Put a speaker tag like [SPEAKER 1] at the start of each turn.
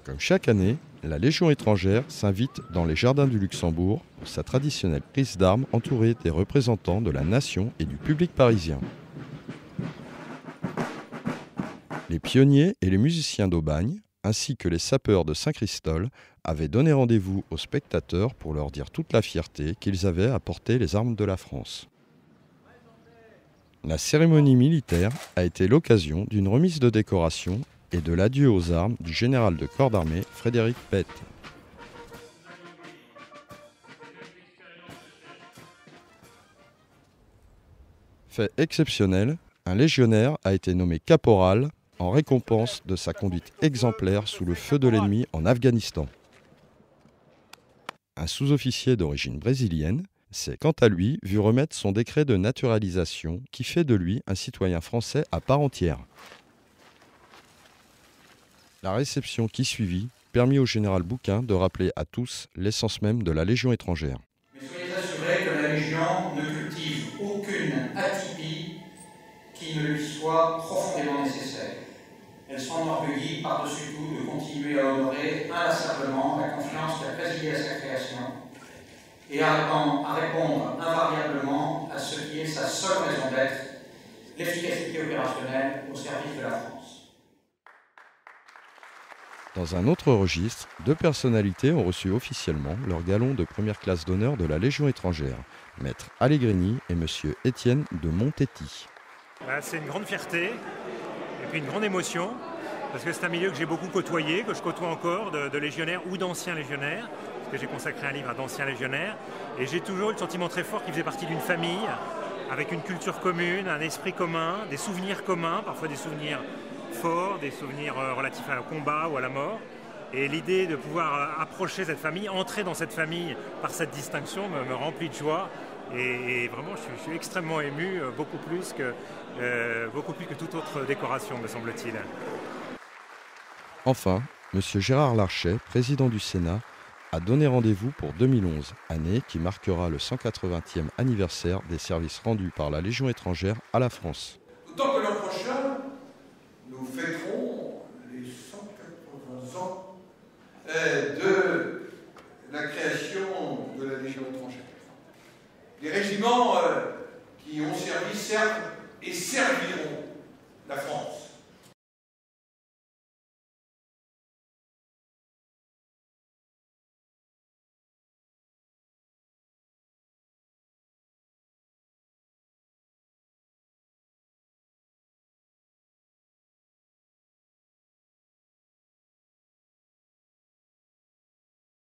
[SPEAKER 1] Comme chaque année, la Légion étrangère s'invite dans les jardins du Luxembourg pour sa traditionnelle prise d'armes entourée des représentants de la nation et du public parisien. Les pionniers et les musiciens d'Aubagne, ainsi que les sapeurs de Saint-Christol, avaient donné rendez-vous aux spectateurs pour leur dire toute la fierté qu'ils avaient à porter les armes de la France. La cérémonie militaire a été l'occasion d'une remise de décoration et de l'adieu aux armes du général de corps d'armée Frédéric Pett. Fait exceptionnel, un légionnaire a été nommé caporal en récompense de sa conduite exemplaire sous le feu de l'ennemi en Afghanistan. Un sous-officier d'origine brésilienne s'est quant à lui vu remettre son décret de naturalisation qui fait de lui un citoyen français à part entière. La réception qui suivit permit au général Bouquin de rappeler à tous l'essence même de la Légion étrangère.
[SPEAKER 2] Mais soyez assurés que la Légion ne cultive aucune atypie qui ne lui soit profondément nécessaire. Elle s'enorgueillit par-dessus tout de continuer à honorer inlassablement la confiance qui a présidé à sa création et à répondre invariablement à ce qui est sa seule raison d'être, l'efficacité opérationnelle au service de la France.
[SPEAKER 1] Dans un autre registre, deux personnalités ont reçu officiellement leur galon de première classe d'honneur de la Légion étrangère, Maître Allegrini et Monsieur Étienne de Montetti.
[SPEAKER 3] C'est une grande fierté et puis une grande émotion, parce que c'est un milieu que j'ai beaucoup côtoyé, que je côtoie encore, de légionnaires ou d'anciens légionnaires, parce que j'ai consacré un livre à d'anciens légionnaires, et j'ai toujours eu le sentiment très fort qu'ils faisaient partie d'une famille, avec une culture commune, un esprit commun, des souvenirs communs, parfois des souvenirs forts, des souvenirs relatifs au combat ou à la mort. Et l'idée de pouvoir approcher cette famille, entrer dans cette famille par cette distinction me remplit de joie. Et vraiment, je suis extrêmement ému, beaucoup plus que toute autre décoration, me semble-t-il.
[SPEAKER 1] Enfin, M. Gérard Larchet, président du Sénat, a donné rendez-vous pour 2011, année qui marquera le 180e anniversaire des services rendus par la Légion étrangère à la France.
[SPEAKER 4] D'autant que l'an prochain, nous fêterons les 180 ans de la création de la Légion étrangère. Les régiments qui ont servi servent et serviront